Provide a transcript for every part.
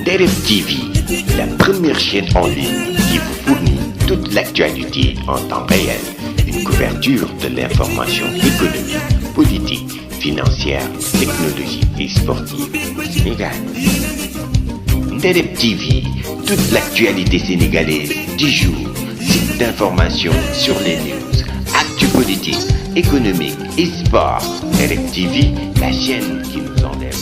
Nderef TV, la première chaîne en ligne qui vous fournit toute l'actualité en temps réel. Une couverture de l'information économique, politique, financière, technologique et sportive au Sénégal. Nderef TV, toute l'actualité sénégalaise du jour. Site d'information sur les news, actu politique, économique et sport. Nderef TV, la chaîne qui nous enlève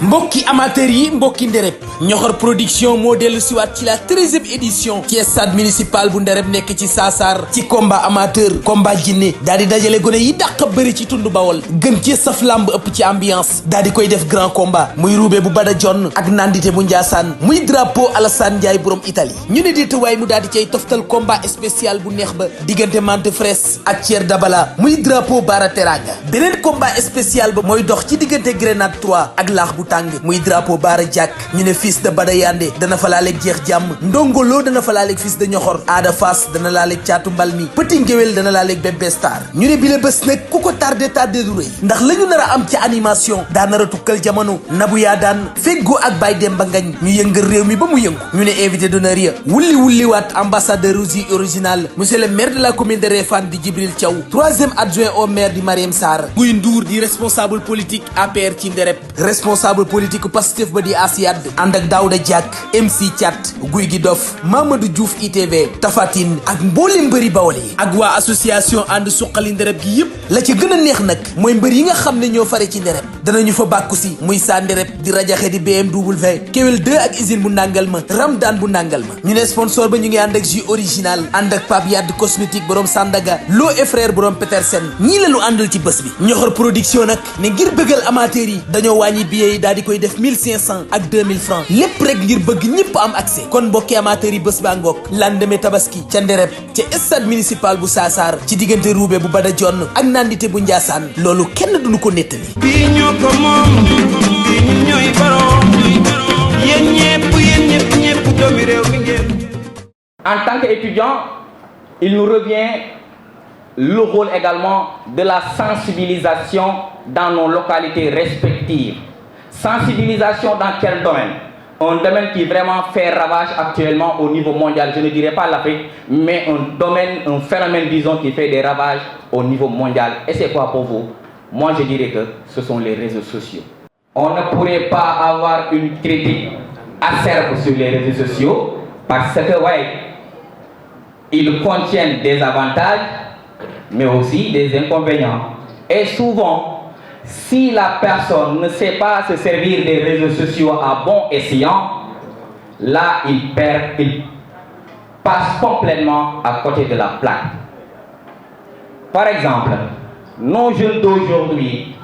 mbokki amateur yi mbokki Ndereb Ñoxor production moo dellu siwaat ci la 13e édition ci stade municipal bu Ndereb nekk ci Saasar ci combat amateur combat jinne daal di dajale gone yi dàq bëri ci tund Bawol gën ci saf lamb ëpp ci ambiance daal di koy def grand combat muy ruube bu Bada Jon ak nandite bu Njaasaan muy drapeau Alassane Ndiaye borom Italie ñu ne déetawaay mu daal di cay toftal combat spécial bu neex ba diggante Mante Fraisse ak Thier Dabala muy drapeau Bara Teranga beneen combat spécial ba mooy dox ci diggante Grenade 3 ak laax bu tàng muy drapeau Bara Diak ñu ne fils de Bada Yande dana fa laaleeg jeex jàmm ndongolo dana fa laaleeg fils de Ñoxor Ada Fass dana laaleeg caatu mbal mi Petit Ngéwél dana laaleeg Bébé Star ñu ne bile bés nag ku ko tardé du rëy ndax la ñu nar a am ci animation daa nar a tukkal jamono nabu yaa daan feggoo ak Baye Demba Ngañ ñu yëngal réew mi ba mu yëngu ñu ne invité d'honneur ya wulli waat ambassadeur original monsieur le maire de la commune de Réfane di Djibril Thiaw 3e adjoint au maire di Mariam Sarr Guy Ndour di responsable politique APR ci Ndereb responsable politique Pastef ba di Asiad ànd ak Daouda Diak MC Thiat Guy gi Dof Mamadou Diouf ITV Tafatine ak mboolem mbëri Bawol yi ak waa association ànd suqali Ndereb gi yëpp la ci gën a neex nag mooy mbër yi nga xam ne ñoo fare ci Ndereb danañu fa bàkku si muy saa Ndereb di rajaxe di BMW Kewel 2 ak usine bu ndàngal ma Ramdan bu ndàngal ma ñu ne sponsor ba ñu ngi ànd ak jus original ànd ak Pape Yade cosmétique borom Sandaga Lo et frère borom Petersen ñii la ñu àndal ci bés bi Ñoxor production nag ne ngir bëggal amateur yi dañoo wàññi billet yi daal di koy def 1500 ak 2000 francs lépp rek ngir bëgg ñëpp am accès kon mbokki amateur yi bés baa ngoog lendemain tabaski ca Ndereb ca stade municipal bu Saasar ci diggante ruube bu Bada Jon ak nandite bu Njaasaan loolu kenn duñu ko nettali bii ñoo ko moom bii ñun ñooy borom yéen ñëpp doomi réew mi ngeen. En tant qu'étudiant, il nous revient le rôle également de la sensibilisation dans nos localités respectives. Sensibilisation dans quel domaine? Un domaine qui vraiment fait ravage actuellement au niveau mondial. Je ne dirais pas l'Afrique, mais un phénomène, disons, qui fait des ravages au niveau mondial. Et c'est quoi pour vous? Moi, je dirais que ce sont les réseaux sociaux. On ne pourrait pas avoir une critique acerbe sur les réseaux sociaux parce que, ouais, ils contiennent des avantages, mais aussi des inconvénients. Et souvent, si la personne ne sait pas se servir des réseaux sociaux à bon escient, là, il passe complètement à côté de la plaque. Par exemple, nos jeunes d'aujourd'hui,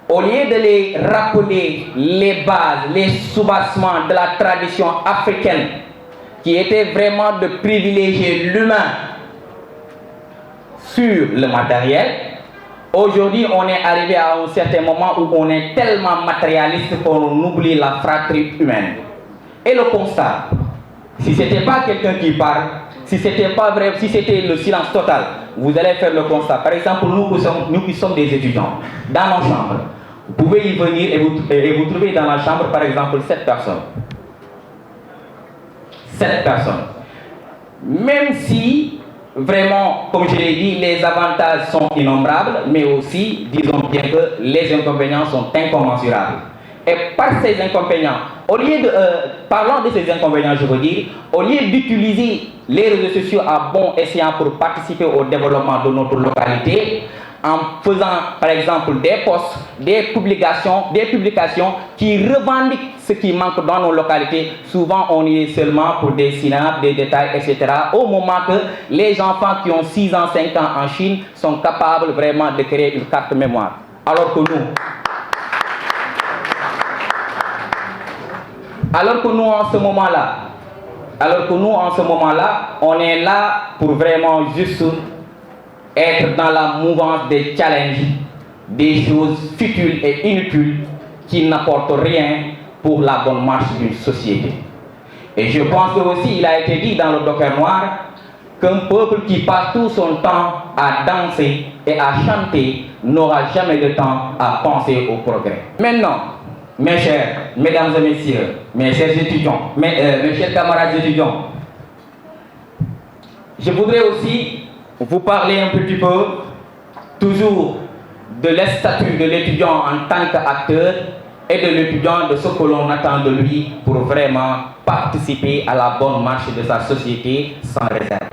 au lieu de les rappeler les bases, les soubassements de la tradition africaine, qui était vraiment de privilégier l'humain sur le matériel, aujourd'hui on est arrivé à un certain moment où on est tellement matérialiste qu'on oublie la fratrie humaine. Et le constat, si ce n'était pas quelqu'un qui parle, si c'était pas vrai, si c'était le silence total, vous allez faire le constat. Par exemple, nous qui sommes des étudiants, dans nos chambres, vous pouvez y venir et vous trouvez dans la chambre, par exemple, 7 personnes. 7 personnes. Même si, vraiment, comme je l'ai dit, les avantages sont innombrables, mais aussi, disons bien que les inconvénients sont incommensurables. Et par ces inconvénients, parlant de ces inconvénients, je veux dire, au lieu d'utiliser les réseaux sociaux à bon escient pour participer au développement de notre localité, en faisant par exemple des posts, des publications qui revendiquent ce qui manque dans nos localités. Souvent on y est seulement pour des synapses, des détails, etc. Au moment que les enfants qui ont 6 ans, 5 ans en Chine sont capables vraiment de créer une carte mémoire. Alors que nous en ce moment-là, on est là pour vraiment juste être dans la mouvance des challenges, des choses futiles et inutiles qui n'apportent rien pour la bonne marche d'une société. Et je pense que aussi, il a été dit dans le Docker Noir, qu'un peuple qui passe tout son temps à danser et à chanter n'aura jamais de temps à penser au progrès. Maintenant, mes chers, mesdames et messieurs, mes chers étudiants, mes chers camarades étudiants, je voudrais aussi vous parler un petit peu, toujours de le statut de l'étudiant en tant qu'acteur et de l'étudiant, de ce que l'on attend de lui pour vraiment participer à la bonne marche de sa société sans réserve.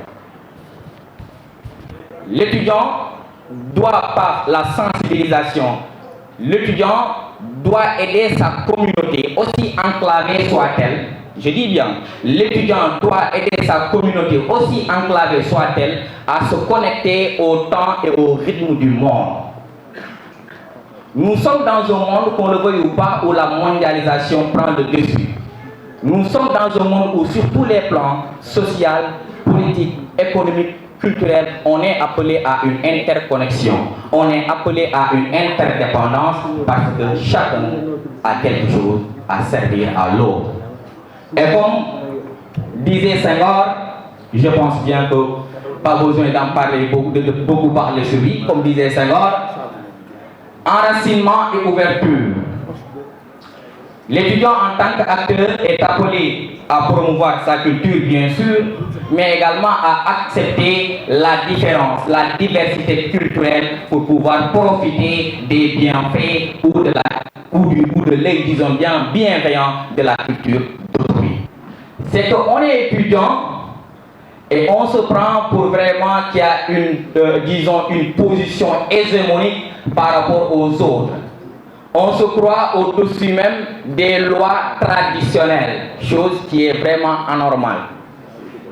L'étudiant doit, par la sensibilisation, l'étudiant doit aider sa communauté, aussi enclavée soit-elle. Je dis bien, l'étudiant doit aider sa communauté, aussi enclavée soit-elle, à se connecter au temps et au rythme du monde. Nous sommes dans un monde, qu'on le veuille ou pas, où la mondialisation prend le dessus. Nous sommes dans un monde où, sur tous les plans, social, politique, économique, culturel, on est appelé à une interconnexion. On est appelé à une interdépendance parce que chacun a quelque chose à servir à l'autre. Et comme disait Senghor, je pense bien que pas besoin d'en parler, de beaucoup parler sur lui, comme disait Senghor, enracinement et ouverture. L'étudiant en tant qu'acteur est appelé à promouvoir sa culture, bien sûr, mais également à accepter la différence, la diversité culturelle pour pouvoir profiter des bienfaits ou de l'œil, disons bien, bienveillant de la culture d'autrui. C'est qu'on est étudiant et on se prend pour vraiment qu'il y a une position hégémonique par rapport aux autres. On se croit au-dessus même des lois traditionnelles, chose qui est vraiment anormale.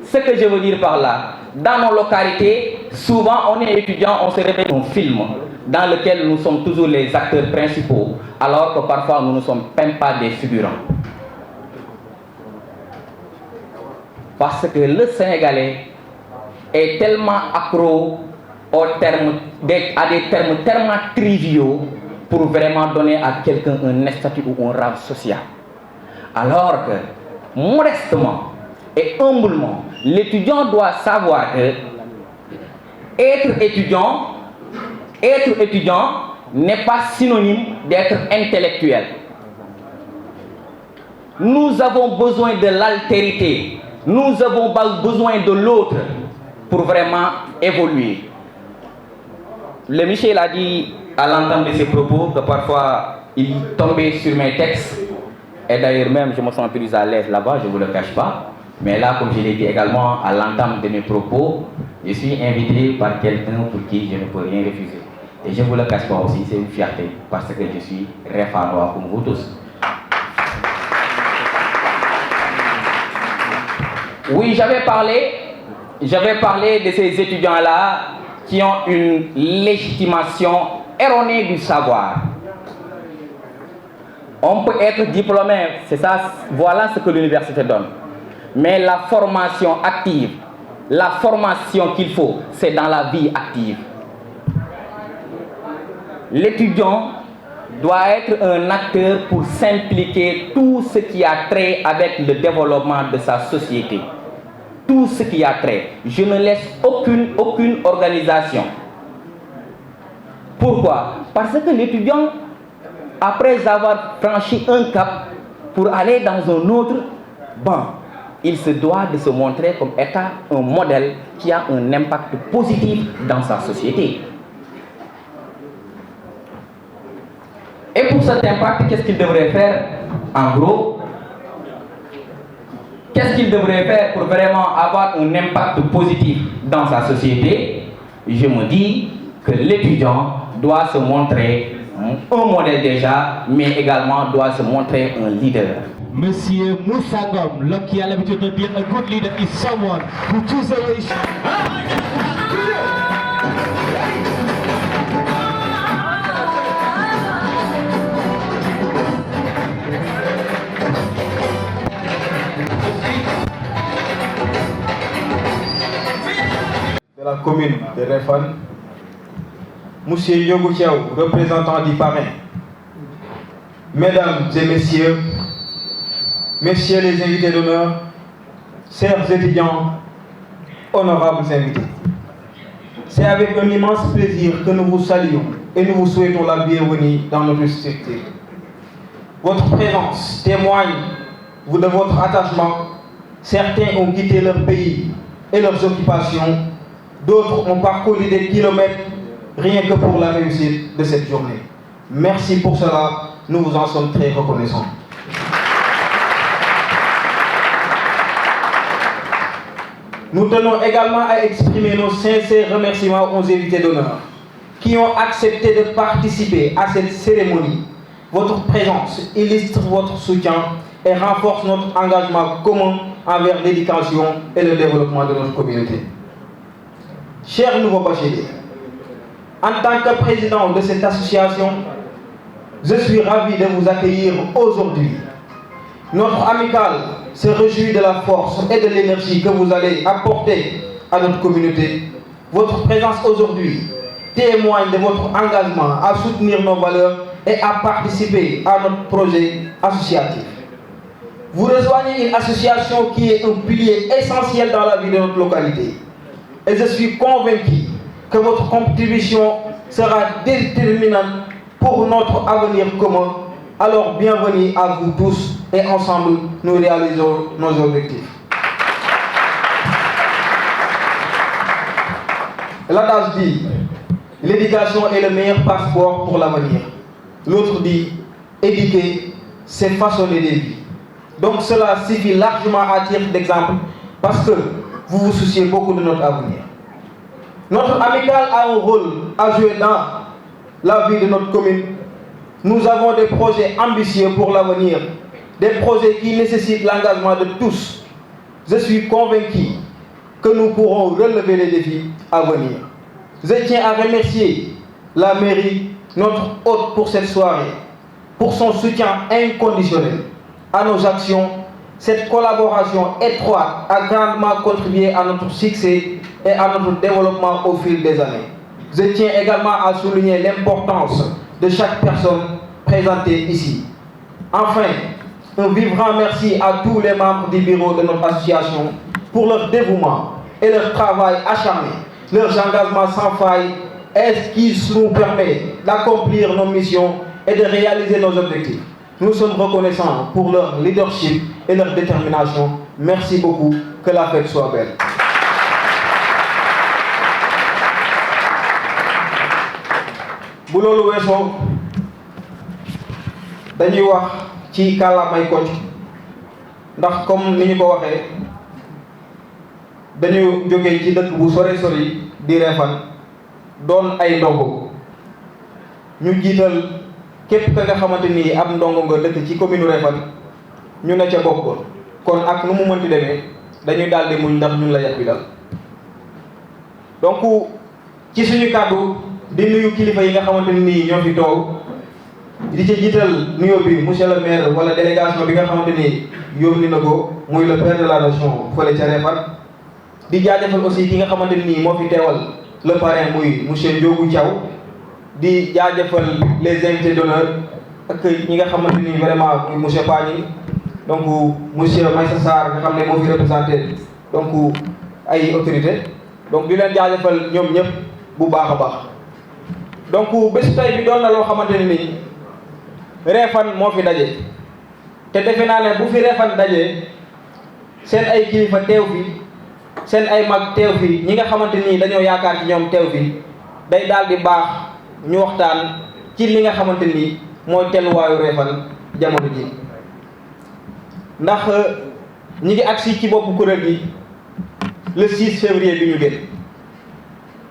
Ce que je veux dire par là, dans nos localités, souvent on est étudiant, on se réveille un film dans lequel nous sommes toujours les acteurs principaux, alors que parfois nous ne sommes même pas des figurants. Parce que le Sénégalais est tellement accro à des termes tellement triviaux pour vraiment donner à quelqu'un un statut ou un rang social. Alors que, modestement et humblement, l'étudiant doit savoir que être étudiant n'est pas synonyme d'être intellectuel. Nous avons besoin de l'altérité, nous avons besoin de l'autre pour vraiment évoluer. Le Michel a dit à l'entame de ses propos que parfois il tombait sur mes textes, et d'ailleurs même je me sens plus à l'aise là-bas, je ne vous le cache pas. Mais là, comme je l'ai dit également à l'entame de mes propos, je suis invité par quelqu'un pour qui je ne peux rien refuser. Et je ne vous le cache pas aussi, c'est une fierté, parce que je suis réfranois comme vous tous. Oui, j'avais parlé de ces étudiants-là qui ont une légitimation erronée du savoir. On peut être diplômé, c'est ça, voilà ce que l'université donne. Mais la formation active, la formation qu'il faut, c'est dans la vie active. L'étudiant doit être un acteur pour s'impliquer tout ce qui a trait avec le développement de sa société. Tout ce qui a trait. Je ne laisse aucune organisation. Pourquoi? Parce que l'étudiant, après avoir franchi un cap pour aller dans un autre, il se doit de se montrer comme étant un modèle qui a un impact positif dans sa société. Et pour cet impact, qu'est-ce qu'il devrait faire? En gros, qu'est-ce qu'il devrait faire pour vraiment avoir un impact positif dans sa société? Je me dis que l'étudiant doit se montrer un modèle déjà, mais également doit se montrer un leader. Monsieur Moussa Ngom, l'homme qui a l'habitude de dire a good leader is someone who chooses a way. De la commune de Réfane, Monsieur Yogou Thiaw, représentant du parrain, Mesdames et Messieurs, Messieurs les invités d'honneur, chers étudiants, honorables invités, c'est avec un immense plaisir que nous vous saluons et nous vous souhaitons la bienvenue dans notre structure. Votre présence témoigne de votre attachement. Certains ont quitté leur pays et leurs occupations, d'autres ont parcouru des kilomètres rien que pour la réussite de cette journée. Merci pour cela, nous vous en sommes très reconnaissants. Nous tenons également à exprimer nos sincères remerciements aux invités d'honneur qui ont accepté de participer à cette cérémonie. Votre présence illustre votre soutien et renforce notre engagement commun envers l'éducation et le développement de notre communauté. Chers nouveaux bacheliers, en tant que président de cette association, je suis ravi de vous accueillir aujourd'hui. Notre amicale se réjouit de la force et de l'énergie que vous allez apporter à notre communauté. Votre présence aujourd'hui témoigne de votre engagement à soutenir nos valeurs et à participer à notre projet associatif. Vous rejoignez une association qui est un pilier essentiel dans la vie de notre localité. Et je suis convaincu que votre contribution sera déterminante pour notre avenir commun. Alors bienvenue à vous tous et ensemble nous réalisons nos objectifs. L'adage dit, l'éducation est le meilleur passeport pour l'avenir. L'autre dit, éduquer, c'est façonner des vies. Donc cela suffit largement à titre d'exemple parce que vous vous souciez beaucoup de notre avenir. Notre amicale a un rôle à jouer dans la vie de notre commune. Nous avons des projets ambitieux pour l'avenir, des projets qui nécessitent l'engagement de tous. Je suis convaincu que nous pourrons relever les défis à venir. Je tiens à remercier la mairie, notre hôte pour cette soirée, pour son soutien inconditionnel à nos actions. Cette collaboration étroite a grandement contribué à notre succès et à notre développement au fil des années. Je tiens également à souligner l'importance de chaque personne présentée ici. Enfin, un vibrant merci à tous les membres du bureau de notre association pour leur dévouement et leur travail acharné, leur engagement sans faille, est ce qui nous permet d'accomplir nos missions et de réaliser nos objectifs. Nous sommes reconnaissants pour leur leadership et leur détermination. Merci beaucoup. Que la fête soit belle. bu loolu weesoo dañuy wax ci kàllaamay Kocc ndax comme ni ñu ko waxee dañu jógee ci dëkk bu sori di Réfane doon ay ndongo ñu jiital képp ka nga xamante ni ab ndongo nga dëkk ci commune Réfane ñu ne ca bopp kon ak nu mu mënti demee dañuy daal di muñ ndax ñun la yàq bi dal donc ci suñu kàddu di nuyu kilifa yi nga xamante ni ñoo fi toog di ci jiital nuyoo bi monsieur le maire wala délégation bi nga xamante ni yónni na ko muy le père de la nation fële ca Réfane di jaajëfal aussi ki nga xamante ni moo fi teewal le parrain muy monsieur Ndiogou Thiaw di jaajëfal les invités d'honneur ak ñi nga xamante ni vraiment muy monsieur Pagny donc monsieur Maïssa Sarr nga xam ne moo fi représenté donc ay autorités donc di leen jaajëfal ñoom ñëpp bu baax a baax. donc bésu tey bi doon na loo xamante ne nii Réfane moo fi daje te defe naa ne bu fi Réfane daje seen ay kilifa teew fi seen ay mag teew fi ñi nga xamante nii dañoo yaakaar ci ñoom teew fi day daal di baax ñu waxtaan ci li nga xamante nii mooy telluwaayu Réfane jamono ji ndax ñi ngi agsi ci boppu kuréel gi le 6 février bi ñu génn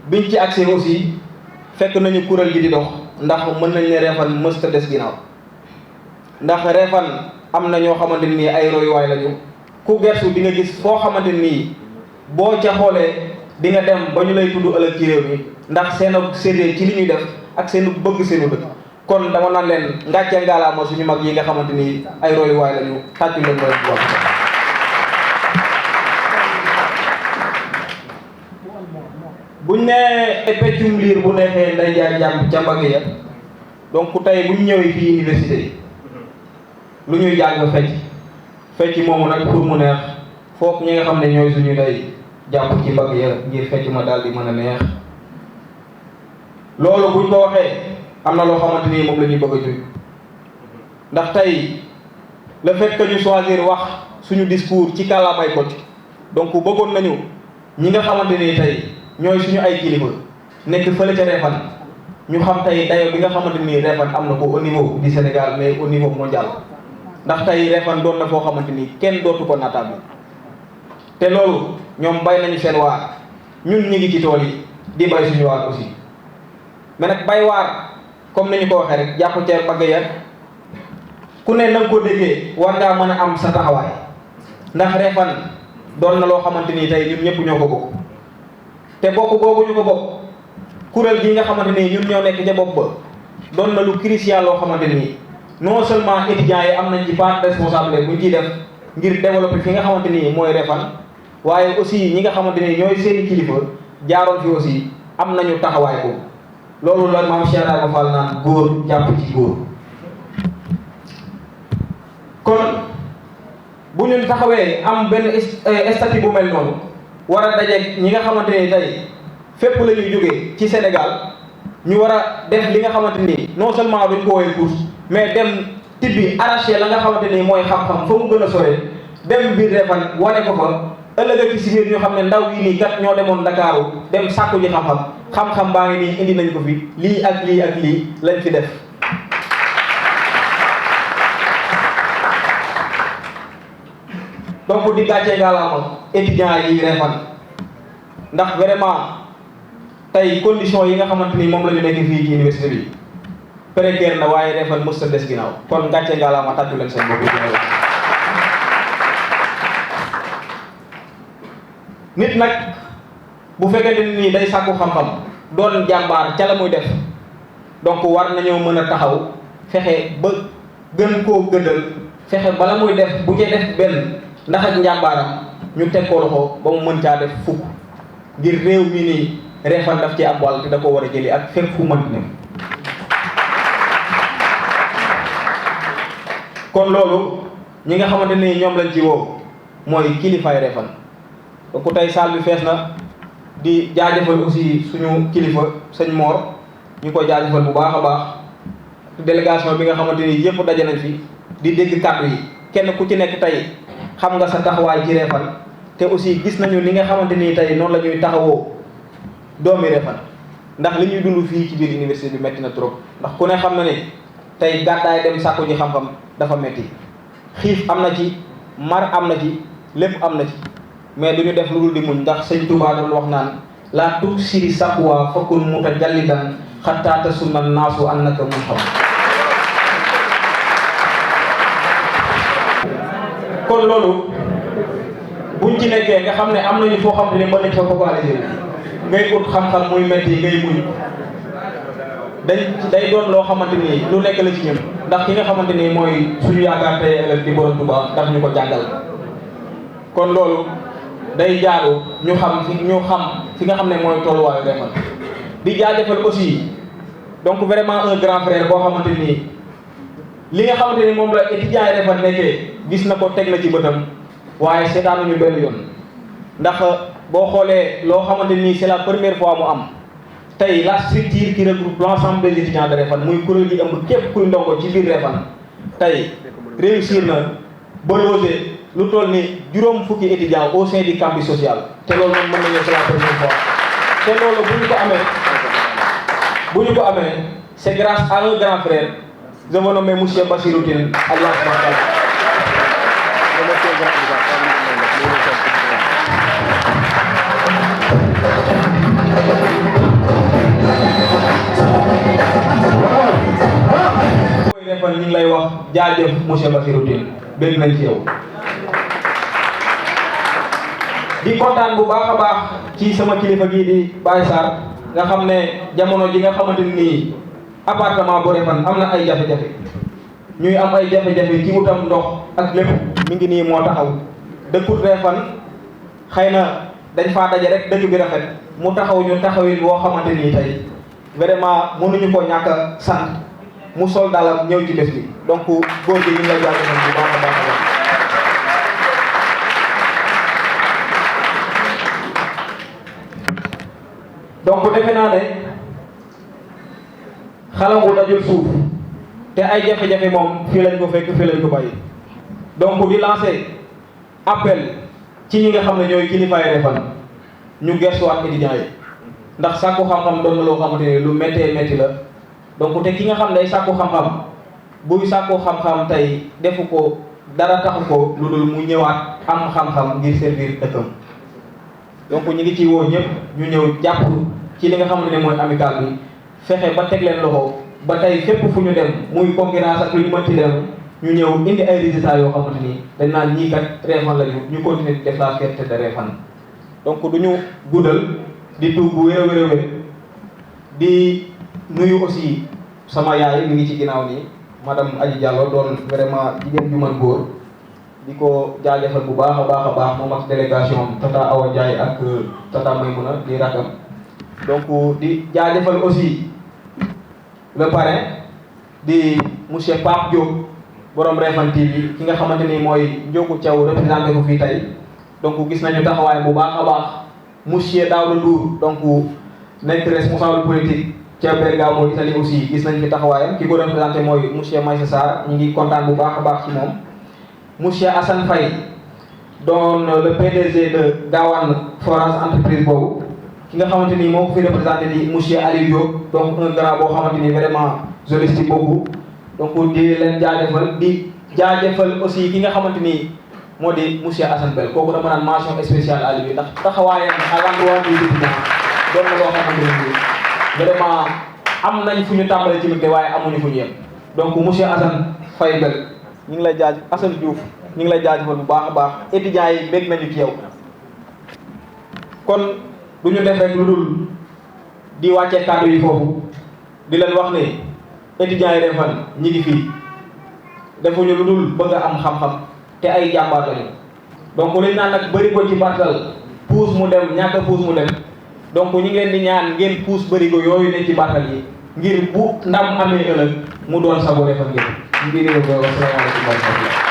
biñ ci agsi aussi fekk nañu kuréel gi di dox ndax mën nañ ne Réfane mësta des ginnaaw ndax Réfane am na ñoo xamante nii ay royuwaay lañu ku gersu di nga gis foo xamante nii boo ca xoolee di nga dem ba ñu lay tudd ëllëg ci réew mi ndax seen sérieux ci li ñuy def ak seen bëgg seenu dëkk kon dama naan leen ngàcce ngaalaama suñu mag yi nga xamante nii ay royuwaay lañu tàccu leen mooy bu wax buñ nee peccum liir bu neexee nday jaay jàmm ca mbagg ya donc tey buñ ñëwee fii université yi lu ñuy jàng fecc moomu nag pour mu neex foog ñi nga xam ne ñooy suñu day jàpp ci mbagg ya ngir fecc ma daal di mën a neex loolu buñ ko waxee am na loo xamante ni moom la ñuy bëgg a jóg ndax tey le fait que ñu choisir wax suñu discours ci kàllaamay Kocc donc bëggoon nañu ñi nga xamante ni tey ñooy suñu ay kilifa nekk fële ca Réfane ñu xam tey dayo bi nga xamante ni Réfane am na ko au niveau du Sénégal mais au niveau mondial ndax tey Réfane doon na foo xamante ni kenn dootu ko naataable te loolu ñoom bay nañu seen waar ñun ñi ngi ci tool yi di bay suñu waar aussi mais nag bay waar comme ni ñu ko waxee rek jàpp ca bagg ya ku ne na nga ko déggee war ngaa mën a am sa taxawaay ndax Réfane doon na loo xamante ni tey ñun ñëpp ñoo ko bokk te bokk boobu ñu ko bokk kuréel gi nga xamante ni ñun ñoo nekk ca bopp ba doon na lu crucial loo xamante ni non seulement étudiants yi am nañ ci part de responsabilité bu ñu ciy def ngir développer fi nga xamante ni mooy Réfane waaye aussi ñi nga xamante ni ñooy seeni kilifa jaaroon fi aussi am nañu taxawaay boobu loolu la maam Cheikh Ibrahima Fall naan góor jàpp ci góor kon bu ñu taxawee am benn statut bu mel noonu war a dajeeg ñi nga xamante ni tey fépp la ñuy jógee ci Sénégal ñu war a def li nga xamante ni non seulement duñ ko woowee course mais dem tibbi arraché la nga xamante ni mooy xam-xam fa mu gën a sore dem biir Réfane wane ko fa ëllëg ci biir ñu xam ne ndaw yi nii kat ñoo demoon Ndakaaru dem sàkku ji xam-xam baa ngi nii indi nañ ko fi lii ak lii ak lii lañ fi def donc di gàccee ngalaama étudiants yi Réfane ndax vraiment tey condition yi nga xamante ni moom la ñu nekk fii ci université bi précaire na waaye Réfane mës a des ginnaaw kon gàccee ngalaama tàccu leen seen bopp nit nag bu fekkente ni day sàkku xam-xam doon jàmbaar ca la muy def donc war nañoo mën a taxaw fexe ba gën koo gëddal fexe bala muy def bu cee def benn ndax ak njàmbaaram ñu teg ko loxo ba mu mën caa def fukk ngir réew mi nii Réfane daf ci am wàll te da ko war a jëli ak fépp fu mën ne kon loolu ñi nga xamante ni ñoom lañ ci woo mooy kilifaay Réfane donc tey salle bi fees na di jaajëfal aussi suñu kilifa sëñ Mor ñu koy jaajëfal bu baax a baax délégation bi nga xamante ni yëpp daje nañ fi di dégg kàddu yi kenn ku ci nekk tey xam nga sa taxawaay ci Réfane te aussi gis nañu li nga xamante ni tey noonu la ñuy taxawoo doomi Réfane ndax li ñuy dund fii ci biir université bi metti na trop ndax ku ne xam na ne tey gàddaay dem sàkku ji xam-xam dafa metti xiif am na ci mar am na ci lépp am na ci mais du ñu def lu dul di muñ ndax sëñ Touba doon wax naan laa tub siri saqwa fakkun mutajallidan xataa tasunna naasu annaka mun xam kon loolu buñ ci nekkee nga xam ne am nañu foo xam ne mën nañ fa focaliser ngay ut xam-xam muy metti ngay muñ day doon loo xamante ni lu nekk la ci ñun ndax ki nga xamante ni mooy suñu yaakaar tey ëllëg di borom Touba daf ñu ko jàngal kon loolu day jaaru ñu xam fi nga xam ne mooy tolluwaayu Réfane di jaajëfal aussi donc vraiment un grand frère boo xamante ni li nga xamante ni moom la étudiant yi Réfane nekkee gis na ko teg na ci bëtam waaye seetaanuñu benn yoon ndax boo xoolee loo xamante ni c'est la première fois mu am tey la structure qui regroupe l'ensemble des étudiants de Réfane muy kuréel yi ëmb képp kuy ndongo ci biir Réfane tey réussir na ba loger lu toll ni juróom fukki étudiants au sein du campus social te loolu moom mën nañu c'est la première fois te loolu bu ñu ko amee c'est grâce à un grand frère je me nomme monsieur Bassirou Tine alias Mankal Réfane ñu ngi lay wax jaajëf monsieur Bassirou Tine bëgg nañ ci yow di kontaan bu baax a baax ci sama kilifa gii di Baye Sarr nga xam ne jamono ji nga xamante ni appartement bu Réfane am na ay jafe-jafe ñuy am ay jafe-jafe ci wutam ndox ak lépp mi ngi nii moo taxaw dëkkut Réfane xëy na dañ faa daje rek dëkk bi rafet mu taxaw ñu taxawin boo xamante ni tey vraiment mënuñu ko ñàkk a sant mu sol dalam ñëw ci bés bi donc góor gi ñu ngi lay jaajëfal bu baax a baax a baax donc defe naa ne xalangu dajul suuf te ay jafe-jafe moom fii lañ ko fekk fii lañ ko bàyyi donc di lancer appel ci ñi nga xam ne ñooy kilifaay Refane ñu gestuwaat étudiants yi ndax sàkku xam-xam doon na loo xamante ne lu méttee métti la donc te ki nga xam ne day sàkku xam-xam buy sàkku xam-xam tey defu ko dara taxu ko lu dul mu ñëwaat am xam-xam ngir servir dëkkam donc ñu ngi ci woo ñëpp ñu ñëw jàpp ci li nga xamante ne mooy amical bi fexe ba teg leen loxo ba tey fépp fu ñu dem muy concurrence ak lu ñu mënti dem ñu ñëw indi ay résultats yoo xamante ni dañ naan ñii kat Refane la ñu continuer di def la fierté de Refane donc du ñu guddal di tuub bu wér a wér a wér di nuyu aussi sama yaay mi ngi ci ginnaaw nii madame Adji Diallo doon vraiment jigéen ju mën góor di ko jaajëfal bu baax a baax a baax moom ak délégation Tata Awa Ndiaye ak Tata Maymouna di rakam donc di jaajëfal aussi le parrain di monsieur Pape Diop borom Refane TV ki nga xamante ni mooy Ndiogou Thiaw représenté ko fii tey donc gis nañu taxawaay bu baax a baax monsieur Daouda Ndour donc nekk responsable politique ca Bergamo Italie aussi gis nañ fi taxawaayam ki ko représenté mooy monsieur Maïssa Sarr ñu ngi kontaan bu baax a baax ci moom monsieur Assane Faye doon le PDG de Gawane Forage entreprise boobu ki nga xamante ni moo ko fi représenté di monsieur Aliou Diop donc un grand boo xamante ni vraiment je l'estime beaucoup donc di leen jaajëfal di jaajëfal aussi ki nga xamante ni moo di monsieur Assane Bell kooku dama naan mention spéciale à lui ndax taxawaayam à l'endroit du étudiant doon na loo xamante ni vraiment am nañ fu ñu tàmbalee ci mbir waaye amuñu fu ñu yem donc monsieur Assane Faye Bell ñu ngi lay jaajëf Assane Diouf ñu ngi lay jaajëfal bu baax a baax étudiants yi bég nañu ci yow kon du ñu def rek lu dul di wàccee kàddu yi foofu di leen wax ne étudiants yi Refane ñi ngi fii defuñu lu dul bëgg a am xam-xam te ay jàmbaar lañu donc liñ naan nag bëri ko ci mbartal puus mu dem ñàkk puus mu dem donc ñi ngeen di ñaan ngeen puus bërigo yooyu ne ci mbartal yi ngir bu ndam amee ëllëg mu doon sago Refane ngeen ñu ngi réew ba wasalaamaaleykum wa rahmatulah